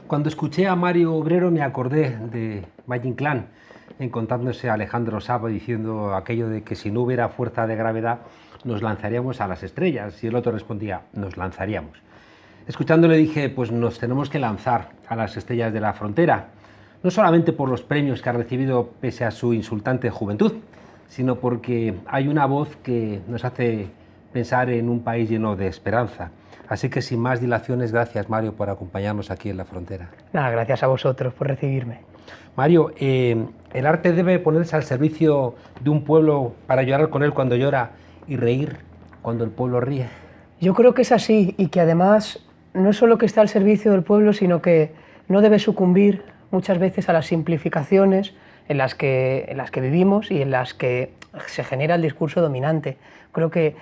Cuando escuché a Mario Obrero me acordé de Valle Inclán, encontrándose a Alejandro Saba diciendo aquello de que si no hubiera fuerza de gravedad nos lanzaríamos a las estrellas, y el otro respondía, nos lanzaríamos. Escuchándole dije, pues nos tenemos que lanzar a las estrellas de la frontera, no solamente por los premios que ha recibido pese a su insultante juventud, sino porque hay una voz que nos hace pensar en un país lleno de esperanza. Así que sin más dilaciones, gracias Mario por acompañarnos aquí en la frontera. Nada, gracias a vosotros por recibirme. Mario, el arte debe ponerse al servicio de un pueblo para llorar con él cuando llora y reír cuando el pueblo ríe. Yo creo que es así, y que además no es solo que está al servicio del pueblo, sino que no debe sucumbir muchas veces a las simplificaciones en las que vivimos y en las que se genera el discurso dominante. Creo que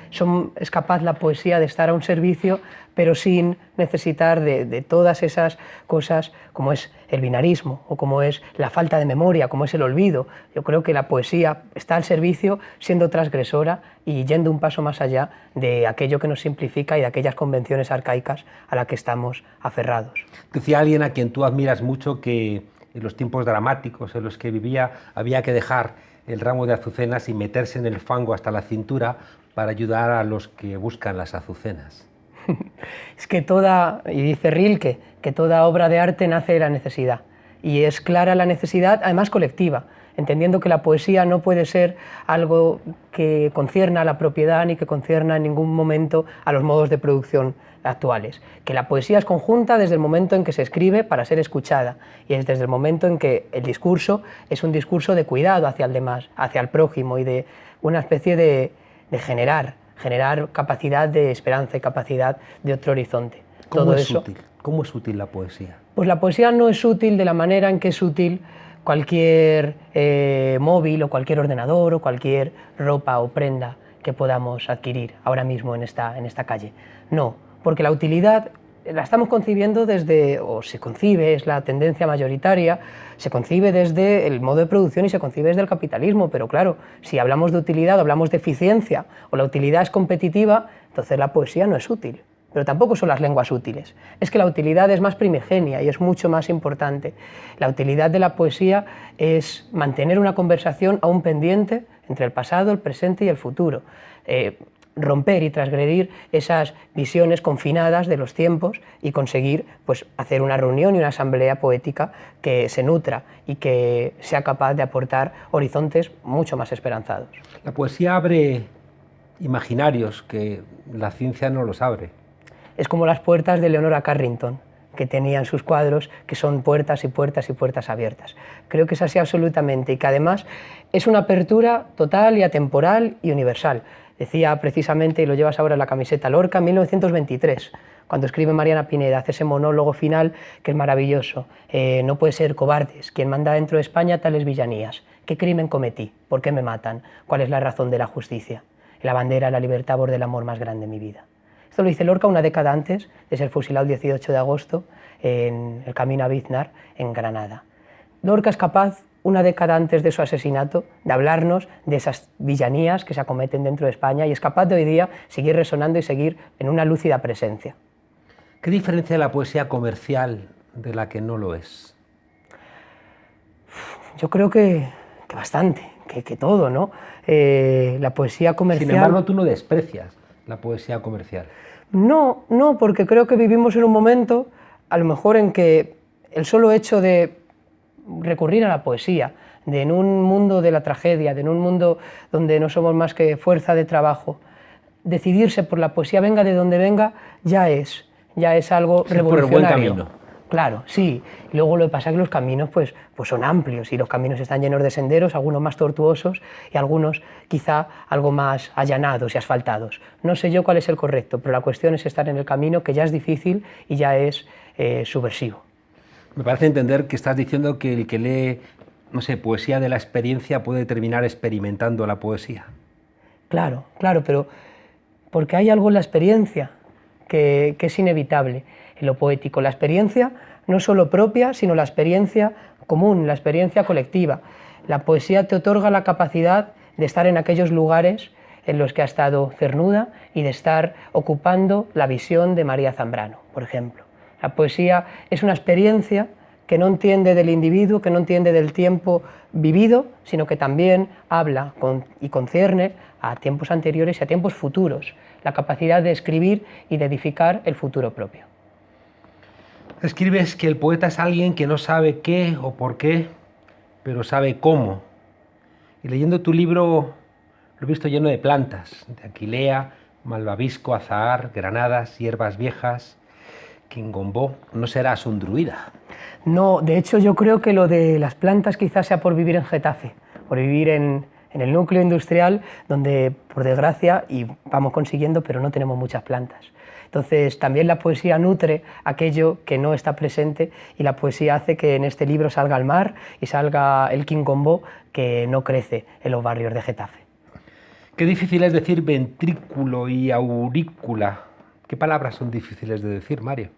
es capaz la poesía de estar a un servicio, pero sin necesitar de todas esas cosas como es el binarismo o como es la falta de memoria, como es el olvido. Yo creo que la poesía está al servicio siendo transgresora y yendo un paso más allá de aquello que nos simplifica y de aquellas convenciones arcaicas a las que estamos aferrados. Decía alguien a quien tú admiras mucho que en los tiempos dramáticos en los que vivía había que dejar el ramo de azucenas y meterse en el fango hasta la cintura para ayudar a los que buscan las azucenas. Es que y dice Rilke, que toda obra de arte nace de la necesidad, y es clara la necesidad, además colectiva, entendiendo que la poesía no puede ser algo que concierna a la propiedad ni que concierna en ningún momento a los modos de producción actuales, que la poesía es conjunta desde el momento en que se escribe para ser escuchada, y es desde el momento en que el discurso es un discurso de cuidado hacia el demás, hacia el prójimo, y de una especie de generar capacidad de esperanza y capacidad de otro horizonte. ¿Cómo es útil la poesía? Pues la poesía no es útil de la manera en que es útil cualquier móvil o cualquier ordenador o cualquier ropa o prenda que podamos adquirir ahora mismo en esta calle. No, porque la utilidad la estamos concibiendo o se concibe, es la tendencia mayoritaria, se concibe desde el modo de producción y se concibe desde el capitalismo, pero claro, si hablamos de utilidad, hablamos de eficiencia, o la utilidad es competitiva, entonces la poesía no es útil. Pero tampoco son las lenguas útiles. Es que la utilidad es más primigenia y es mucho más importante. La utilidad de la poesía es mantener una conversación aún pendiente entre el pasado, el presente y el futuro. Romper y transgredir esas visiones confinadas de los tiempos y conseguir hacer una reunión y una asamblea poética que se nutra y que sea capaz de aportar horizontes mucho más esperanzados. La poesía abre imaginarios que la ciencia no los abre. Es como las puertas de Leonora Carrington, que tenía en sus cuadros, que son puertas y puertas y puertas abiertas. Creo que es así absolutamente, y que además es una apertura total y atemporal y universal. Decía precisamente, y lo llevas ahora en la camiseta, Lorca, en 1923, cuando escribe Mariana Pineda, hace ese monólogo final que es maravilloso. No puede ser cobardes, quien manda dentro de España tales villanías. ¿Qué crimen cometí? ¿Por qué me matan? ¿Cuál es la razón de la justicia? La bandera de la libertad borde el amor más grande de mi vida. Esto lo dice Lorca una década antes de ser fusilado el 18 de agosto en el camino a Biznar, en Granada. Lorca es capaz, una década antes de su asesinato, de hablarnos de esas villanías que se acometen dentro de España, y es capaz de hoy día seguir resonando y seguir en una lúcida presencia. ¿Qué diferencia la poesía comercial de la que no lo es? Yo creo que bastante, que todo, ¿no? La poesía comercial... Sin embargo, tú no desprecias la poesía comercial. No, porque creo que vivimos en un momento, a lo mejor en que el solo hecho de recurrir a la poesía, en un mundo de la tragedia, en un mundo donde no somos más que fuerza de trabajo, decidirse por la poesía, venga de donde venga, ya es algo revolucionario. Por el buen camino. Claro, sí. Y luego lo que pasa es que los caminos pues son amplios, y los caminos están llenos de senderos, algunos más tortuosos y algunos quizá algo más allanados y asfaltados. No sé yo cuál es el correcto, pero la cuestión es estar en el camino, que ya es difícil y ya es subversivo. Me parece entender que estás diciendo que el que lee, no sé, poesía de la experiencia puede terminar experimentando la poesía. Claro, pero porque hay algo en la experiencia que es inevitable en lo poético. La experiencia no solo propia, sino la experiencia común, la experiencia colectiva. La poesía te otorga la capacidad de estar en aquellos lugares en los que ha estado Cernuda y de estar ocupando la visión de María Zambrano, por ejemplo. La poesía es una experiencia que no entiende del individuo, que no entiende del tiempo vivido, sino que también habla y concierne a tiempos anteriores y a tiempos futuros, la capacidad de escribir y de edificar el futuro propio. Escribes que el poeta es alguien que no sabe qué o por qué, pero sabe cómo. Y leyendo tu libro lo he visto lleno de plantas, de aquilea, malvavisco, azahar, granadas, hierbas viejas, quingombó. No serás un druida. No, de hecho yo creo que lo de las plantas quizás sea por vivir en Getafe, por vivir en el núcleo industrial donde por desgracia, y vamos consiguiendo, pero no tenemos muchas plantas. Entonces también la poesía nutre aquello que no está presente y la poesía hace que en este libro salga el mar y salga el quingombó que no crece en los barrios de Getafe. Qué difícil es decir ventrículo y aurícula. ¿Qué palabras son difíciles de decir, Mario?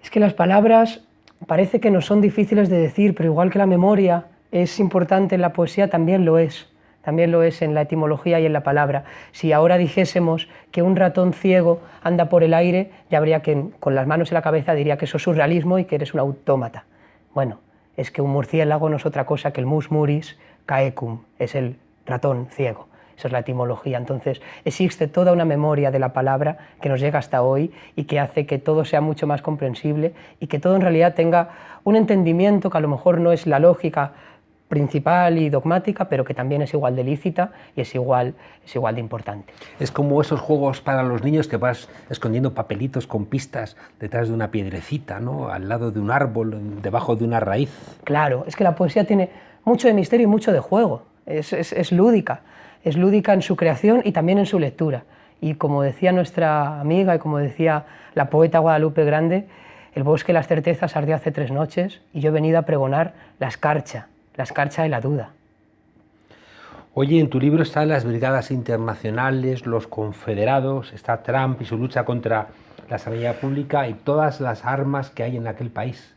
Es que las palabras parece que no son difíciles de decir, pero igual que la memoria es importante en la poesía, también lo es en la etimología y en la palabra. Si ahora dijésemos que un ratón ciego anda por el aire, ya habría quien con las manos en la cabeza diría que eso es surrealismo y que eres un autómata. Bueno, es que un murciélago no es otra cosa que el mus muris caecum, es el ratón ciego. Esa es la etimología. Entonces existe toda una memoria de la palabra que nos llega hasta hoy y que hace que todo sea mucho más comprensible y que todo en realidad tenga un entendimiento que a lo mejor no es la lógica principal y dogmática, pero que también es igual de lícita y es igual de importante. Es como esos juegos para los niños que vas escondiendo papelitos con pistas detrás de una piedrecita, ¿no? Al lado de un árbol, debajo de una raíz. Claro, es que la poesía tiene mucho de misterio y mucho de juego, es lúdica en su creación y también en su lectura. Y como decía nuestra amiga y como decía la poeta Guadalupe Grande, el bosque de las certezas ardió hace 3 noches y yo he venido a pregonar la escarcha de la duda. Oye, en tu libro están las brigadas internacionales, los confederados, está Trump y su lucha contra la sanidad pública y todas las armas que hay en aquel país.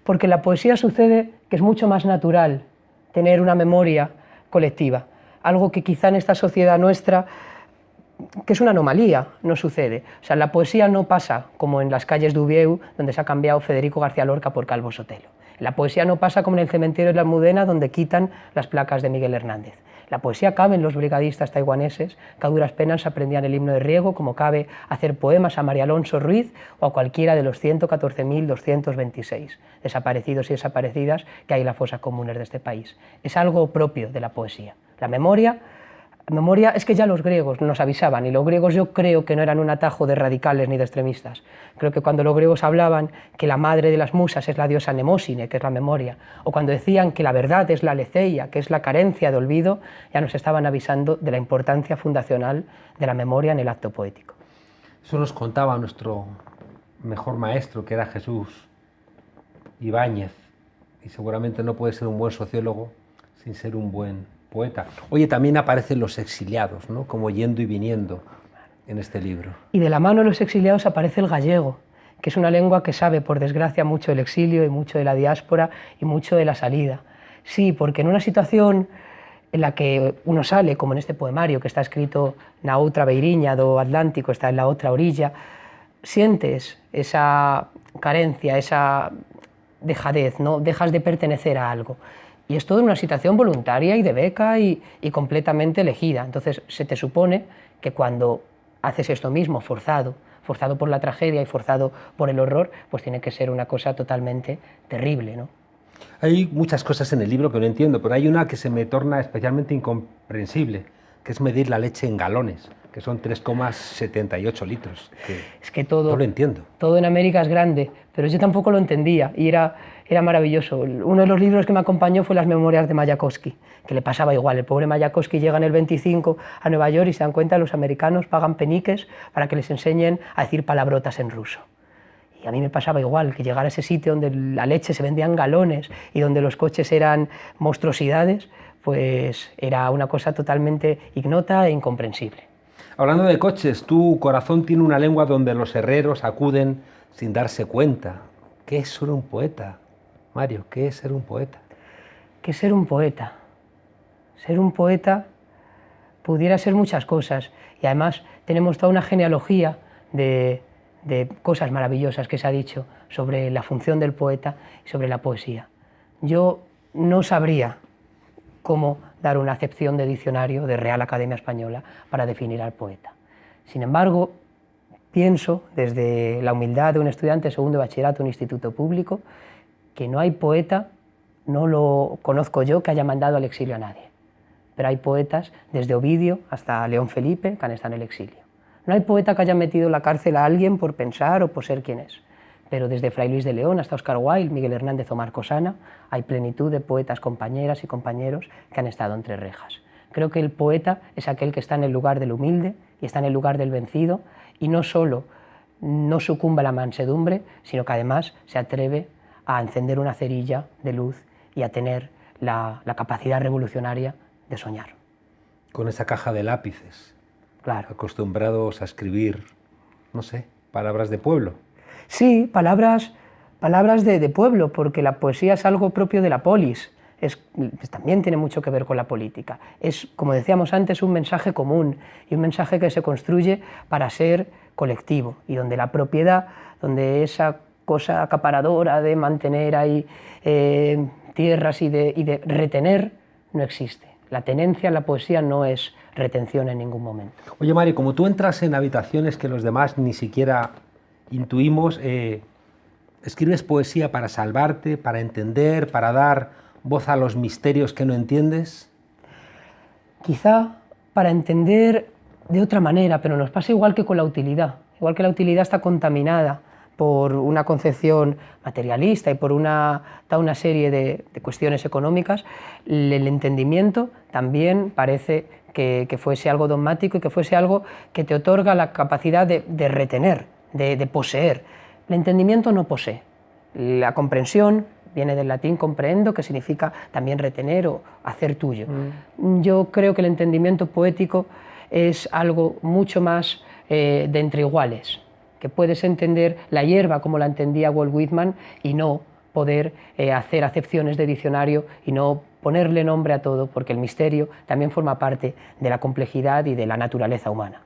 Porque en la poesía sucede que es mucho más natural tener una memoria colectiva, algo que quizá en esta sociedad nuestra, que es una anomalía, no sucede. O sea, la poesía no pasa como en las calles de Ubieu, donde se ha cambiado Federico García Lorca por Calvo Sotelo. La poesía no pasa como en el cementerio de la Almudena, donde quitan las placas de Miguel Hernández. La poesía cabe en los brigadistas taiwaneses, que a duras penas aprendían el himno de riego, como cabe hacer poemas a María Alonso Ruiz o a cualquiera de los 114.226 desaparecidos y desaparecidas que hay en las fosas comunes de este país. Es algo propio de la poesía. La memoria es que ya los griegos nos avisaban, y los griegos yo creo que no eran un atajo de radicales ni de extremistas. Creo que cuando los griegos hablaban que la madre de las musas es la diosa Nemósine, que es la memoria, o cuando decían que la verdad es la aletheia, que es la carencia de olvido, ya nos estaban avisando de la importancia fundacional de la memoria en el acto poético. Eso nos contaba nuestro mejor maestro, que era Jesús Ibáñez, y seguramente no puede ser un buen sociólogo sin ser un buen poeta. Oye, también aparecen los exiliados, ¿no? Como yendo y viniendo en este libro. Y de la mano de los exiliados aparece el gallego, que es una lengua que sabe, por desgracia, mucho del exilio y mucho de la diáspora y mucho de la salida. Sí, porque en una situación en la que uno sale, como en este poemario que está escrito na outra beiriña do Atlántico, está en la otra orilla, sientes esa carencia, esa dejadez, ¿no? Dejas de pertenecer a algo. Y es todo una situación voluntaria y de beca y completamente elegida. Entonces se te supone que cuando haces esto mismo, forzado por la tragedia y forzado por el horror, pues tiene que ser una cosa totalmente terrible, ¿no? Hay muchas cosas en el libro que no entiendo, pero hay una que se me torna especialmente incomprensible, que es medir la leche en galones, que son 3,78 litros. Es que todo, no lo entiendo. Todo en América es grande, pero yo tampoco lo entendía y era maravilloso. Uno de los libros que me acompañó fue Las memorias de Mayakovsky, que le pasaba igual. El pobre Mayakovsky llega en el 25 a Nueva York y se dan cuenta que los americanos pagan peniques para que les enseñen a decir palabrotas en ruso. Y a mí me pasaba igual, que llegar a ese sitio donde la leche se vendía en galones y donde los coches eran monstruosidades, pues era una cosa totalmente ignota e incomprensible. Hablando de coches, tu corazón tiene una lengua donde los herreros acuden sin darse cuenta. ¿Qué es ser un poeta, Mario? ¿Qué es ser un poeta? ¿Qué es ser un poeta? Ser un poeta pudiera ser muchas cosas y además tenemos toda una genealogía de de cosas maravillosas que se ha dicho sobre la función del poeta y sobre la poesía. Yo no sabría cómo dar una acepción de diccionario de Real Academia Española para definir al poeta. Sin embargo, pienso, desde la humildad de un estudiante de segundo de bachillerato en un instituto público, que no hay poeta, no lo conozco yo, que haya mandado al exilio a nadie. Pero hay poetas, desde Ovidio hasta León Felipe, que han estado en el exilio. No hay poeta que haya metido en la cárcel a alguien por pensar o por ser quien es. Pero desde Fray Luis de León hasta Oscar Wilde, Miguel Hernández o Marcos Ana, hay plenitud de poetas, compañeras y compañeros que han estado entre rejas. Creo que el poeta es aquel que está en el lugar del humilde y está en el lugar del vencido, y no solo no sucumbe a la mansedumbre, sino que además se atreve a encender una cerilla de luz y a tener la capacidad revolucionaria de soñar. Con esa caja de lápices, Claro. acostumbrados a escribir, no sé, palabras de pueblo. Sí, palabras de pueblo, porque la poesía es algo propio de la polis, también tiene mucho que ver con la política. Es, como decíamos antes, un mensaje común y un mensaje que se construye para ser colectivo, y donde la propiedad, donde esa cosa acaparadora de mantener ahí tierras y de retener, no existe. La tenencia en la poesía no es retención en ningún momento. Oye, Mario, como tú entras en habitaciones que los demás ni siquiera intuimos, ¿escribes poesía para salvarte, para entender, para dar voz a los misterios que no entiendes? Quizá para entender de otra manera, pero nos pasa igual que con la utilidad. Igual que la utilidad está contaminada por una concepción materialista y por una serie de cuestiones económicas, el entendimiento también parece que fuese algo dogmático y que fuese algo que te otorga la capacidad de retener, de poseer. El entendimiento no posee. La comprensión viene del latín comprehendo, que significa también retener o hacer tuyo. Yo creo que el entendimiento poético es algo mucho más de entre iguales, que puedes entender la hierba como la entendía Walt Whitman y no poder hacer acepciones de diccionario y no ponerle nombre a todo, porque el misterio también forma parte de la complejidad y de la naturaleza humana.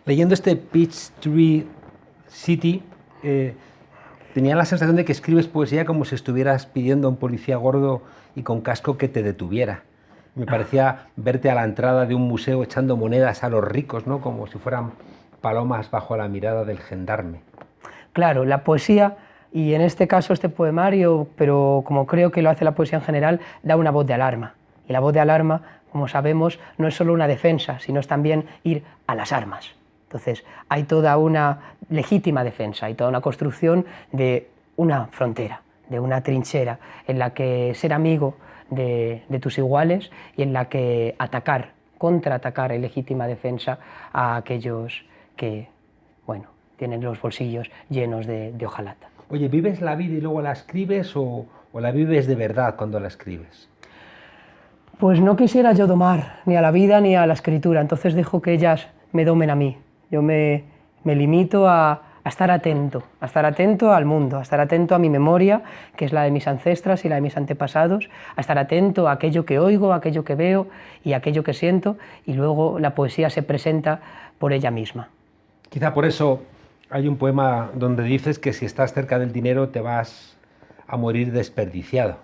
Leyendo este Peachtree City, tenía la sensación de que escribes poesía como si estuvieras pidiendo a un policía gordo y con casco que te detuviera. Me parecía verte a la entrada de un museo echando monedas a los ricos, ¿no? Como si fueran palomas bajo la mirada del gendarme. Claro, la poesía, y en este caso este poemario, pero como creo que lo hace la poesía en general, da una voz de alarma. Y la voz de alarma, como sabemos, no es solo una defensa, sino es también ir a las armas. Entonces, hay toda una legítima defensa, hay toda una construcción de una frontera, de una trinchera, en la que ser amigo de tus iguales y en la que atacar, contraatacar en legítima defensa a aquellos que, bueno, tienen los bolsillos llenos de hojalata. Oye, ¿vives la vida y luego la escribes o la vives de verdad cuando la escribes? Pues no quisiera yo domar ni a la vida ni a la escritura, entonces dejo que ellas me domen a mí. Yo me limito a estar atento al mundo, a estar atento a mi memoria, que es la de mis ancestras y la de mis antepasados, a estar atento a aquello que oigo, a aquello que veo y a aquello que siento, y luego la poesía se presenta por ella misma. Quizá por eso hay un poema donde dices que si estás cerca del dinero te vas a morir desperdiciado.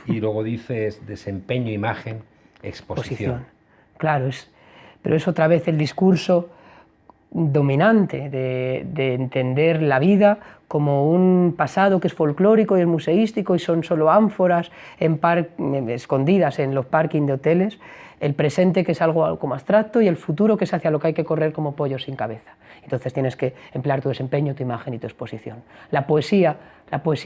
Y luego dices desempeño, imagen, exposición. Claro, pero es otra vez el discurso dominante de entender la vida como un pasado que es folclórico y es museístico y son solo ánforas escondidas en los parkings de hoteles, el presente que es algo como abstracto y el futuro que es hacia lo que hay que correr como pollo sin cabeza. Entonces tienes que emplear tu desempeño, tu imagen y tu exposición. La poesía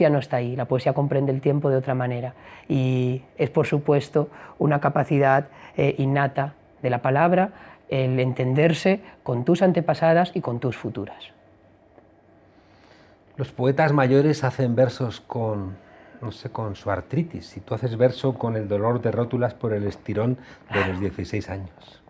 no está ahí, la poesía comprende el tiempo de otra manera y es por supuesto una capacidad innata de la palabra, el entenderse con tus antepasadas y con tus futuras. Los poetas mayores hacen versos con su artritis. Si tú haces verso con el dolor de rótulas por el estirón de los 16 años.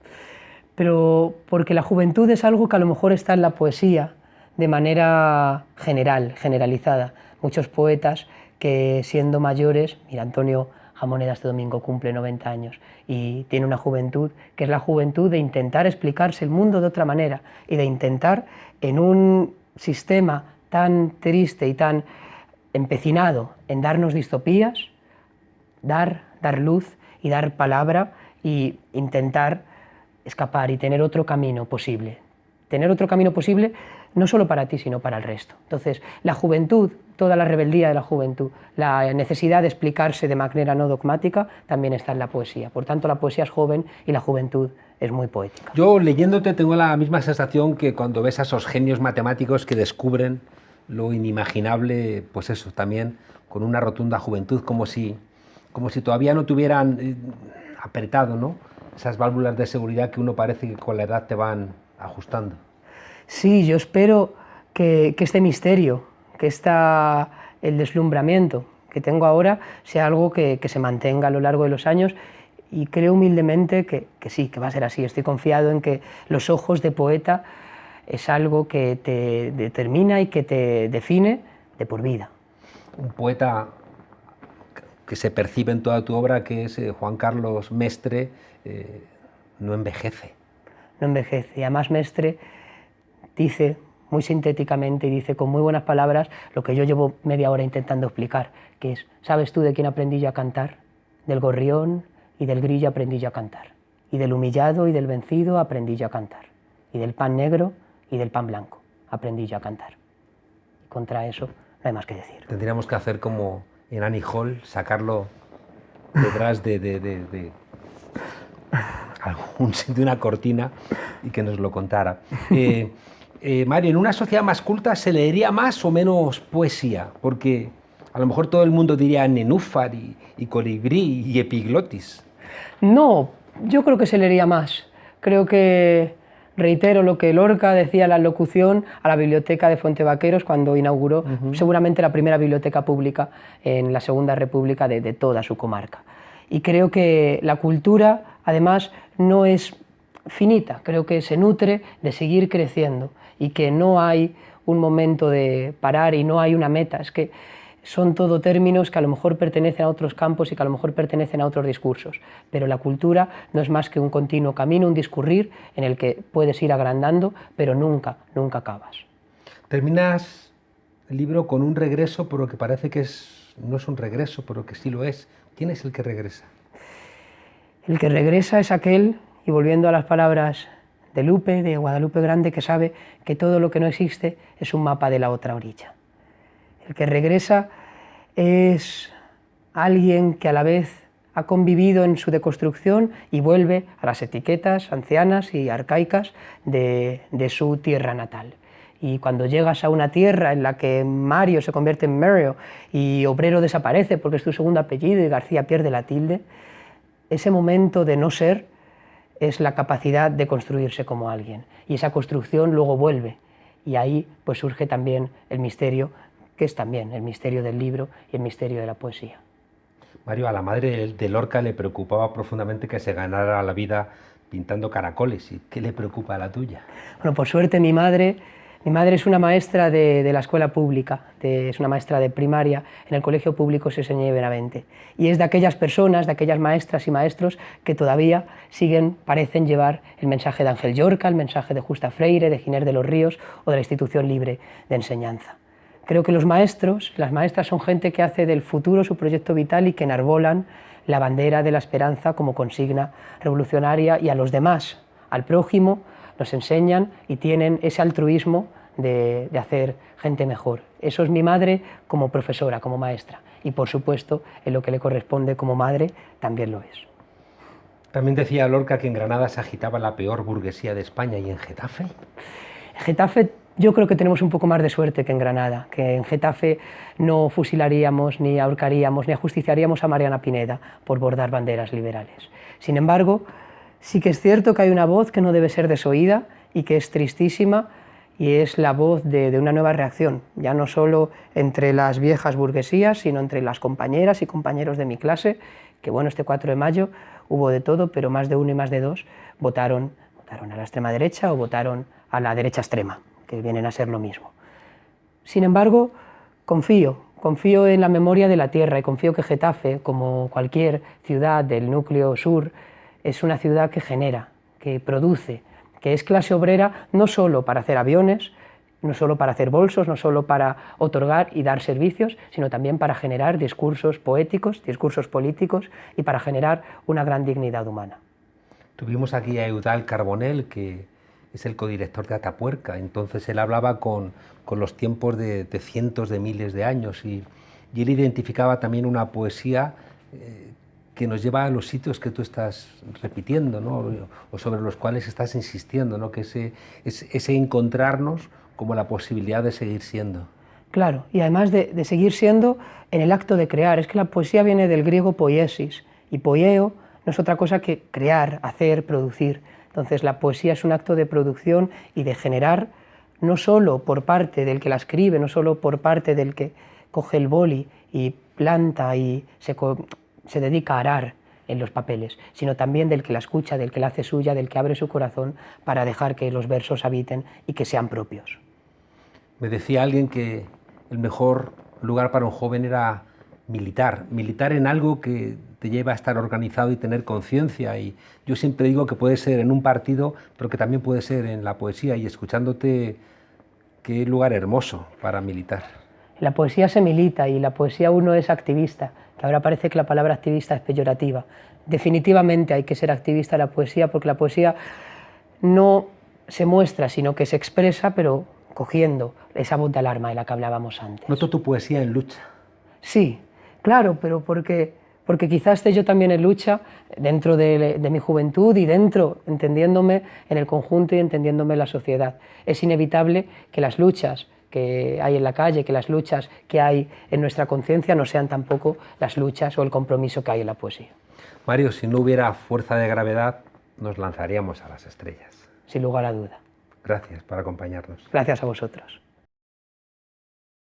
Pero porque la juventud es algo que a lo mejor está en la poesía de manera generalizada. Muchos poetas que siendo mayores, mira, Antonio Jamoneda este domingo cumple 90 años y tiene una juventud que es la juventud de intentar explicarse el mundo de otra manera y de intentar en un sistema tan triste y tan empecinado en darnos distopías, dar luz y dar palabra y intentar escapar y tener otro camino posible. Tener otro camino posible no solo para ti, sino para el resto. Entonces, la juventud, toda la rebeldía de la juventud, la necesidad de explicarse de manera no dogmática, también está en la poesía. Por tanto, la poesía es joven y la juventud es muy poética. Yo leyéndote tengo la misma sensación que cuando ves a esos genios matemáticos que descubren lo inimaginable, pues eso, también con una rotunda juventud, como si todavía no tuvieran apretado, ¿no?, esas válvulas de seguridad que uno parece que con la edad te van ajustando. Sí, yo espero que este misterio, que el deslumbramiento que tengo ahora sea algo que se mantenga a lo largo de los años, y creo humildemente que sí, que va a ser así. Estoy confiado en que los ojos de poeta es algo que te determina y que te define de por vida. Un poeta que se percibe en toda tu obra, que es Juan Carlos Mestre, no envejece. No envejece. Y además Mestre dice muy sintéticamente y dice con muy buenas palabras lo que yo llevo media hora intentando explicar, que es: ¿sabes tú de quién aprendí yo a cantar? Del gorrión y del grillo aprendí yo a cantar, y del humillado y del vencido aprendí yo a cantar, y del pan negro y del pan blanco aprendí yo a cantar. Y contra eso no hay más que decir. Tendríamos que hacer como en Annie Hall, sacarlo detrás de una cortina y que nos lo contara. Mario, ¿en una sociedad más culta se leería más o menos poesía? Porque a lo mejor todo el mundo diría nenúfar y colibrí y epiglotis. No, yo creo que se leería más. Creo que, reitero lo que Lorca decía en la locución a la biblioteca de Fuente Vaqueros cuando inauguró seguramente la primera biblioteca pública en la Segunda República de toda su comarca. Y creo que la cultura, además, no es finita, creo que se nutre de seguir creciendo y que no hay un momento de parar y no hay una meta. Es que son todo términos que a lo mejor pertenecen a otros campos y que a lo mejor pertenecen a otros discursos, pero la cultura no es más que un continuo camino, un discurrir en el que puedes ir agrandando, pero nunca acabas. Terminas el libro con un regreso, pero que parece que no es un regreso, pero que sí lo es. ¿Quién es el que regresa? El que regresa es aquel, y volviendo a las palabras de Lupe, de Guadalupe Grande, que sabe que todo lo que no existe es un mapa de la otra orilla. El que regresa es alguien que a la vez ha convivido en su deconstrucción y vuelve a las etiquetas ancianas y arcaicas de su tierra natal. Y cuando llegas a una tierra en la que Mario se convierte en Mario y Obrero desaparece porque es tu segundo apellido y García pierde la tilde, ese momento de no ser es la capacidad de construirse como alguien. Y esa construcción luego vuelve. Y ahí pues surge también el misterio, que es también el misterio del libro y el misterio de la poesía. Mario, a la madre de Lorca le preocupaba profundamente que se ganara la vida pintando caracoles. ¿Y qué le preocupa a la tuya? Bueno, por suerte mi madre es una maestra de la escuela pública, es una maestra de primaria en el Colegio Público Seseñé Benavente. Y es de aquellas personas, de aquellas maestras y maestros que todavía parecen llevar el mensaje de Ángel Llorca, el mensaje de Justa Freire, de Giner de los Ríos o de la Institución Libre de Enseñanza. Creo que los maestros, las maestras son gente que hace del futuro su proyecto vital y que enarbolan la bandera de la esperanza como consigna revolucionaria, y a los demás, al prójimo, nos enseñan y tienen ese altruismo de hacer gente mejor. Eso es mi madre como profesora, como maestra, y por supuesto en lo que le corresponde como madre también lo es. También decía Lorca que en Granada se agitaba la peor burguesía de España. ¿Y en Getafe? En Getafe yo creo que tenemos un poco más de suerte que en Granada, que en Getafe no fusilaríamos, ni ahorcaríamos, ni ajusticiaríamos a Mariana Pineda por bordar banderas liberales. Sin embargo, sí que es cierto que hay una voz que no debe ser desoída y que es tristísima, y es la voz de una nueva reacción, ya no solo entre las viejas burguesías, sino entre las compañeras y compañeros de mi clase, que bueno, este 4 de mayo hubo de todo, pero más de uno y más de dos votaron a la extrema derecha o votaron a la derecha extrema, que vienen a ser lo mismo. Sin embargo, confío en la memoria de la tierra y confío que Getafe, como cualquier ciudad del núcleo sur, es una ciudad que genera, que produce, que es clase obrera no solo para hacer aviones, no solo para hacer bolsos, no solo para otorgar y dar servicios, sino también para generar discursos poéticos, discursos políticos y para generar una gran dignidad humana. Tuvimos aquí a Eudald Carbonell, que es el codirector de Atapuerca. Entonces él hablaba con los tiempos de cientos de miles de años y él identificaba también una poesía que nos lleva a los sitios que tú estás repitiendo, ¿no? O sobre los cuales estás insistiendo, ¿no? Que ese encontrarnos como la posibilidad de seguir siendo. Claro, y además de seguir siendo en el acto de crear. Es que la poesía viene del griego poiesis, y poieo no es otra cosa que crear, hacer, producir. Entonces la poesía es un acto de producción y de generar, no solo por parte del que la escribe, no solo por parte del que coge el boli y planta y se dedica a arar en los papeles, sino también del que la escucha, del que la hace suya, del que abre su corazón para dejar que los versos habiten y que sean propios. Me decía alguien que el mejor lugar para un joven era militar en algo que te lleva a estar organizado y tener conciencia, y yo siempre digo que puede ser en un partido, pero que también puede ser en la poesía, y escuchándote, qué lugar hermoso para militar. La poesía se milita y la poesía uno es activista, que ahora parece que la palabra activista es peyorativa. Definitivamente hay que ser activista en la poesía, porque la poesía no se muestra, sino que se expresa, pero cogiendo esa voz de alarma de la que hablábamos antes. Noto tu poesía en lucha. Sí, claro, pero porque quizás esté yo también en lucha dentro de mi juventud y dentro, entendiéndome en el conjunto y entendiéndome en la sociedad. Es inevitable que las luchas que hay en la calle, que las luchas que hay en nuestra conciencia no sean tampoco las luchas o el compromiso que hay en la poesía. Mario, si no hubiera fuerza de gravedad, nos lanzaríamos a las estrellas. Sin lugar a duda. Gracias por acompañarnos. Gracias a vosotros.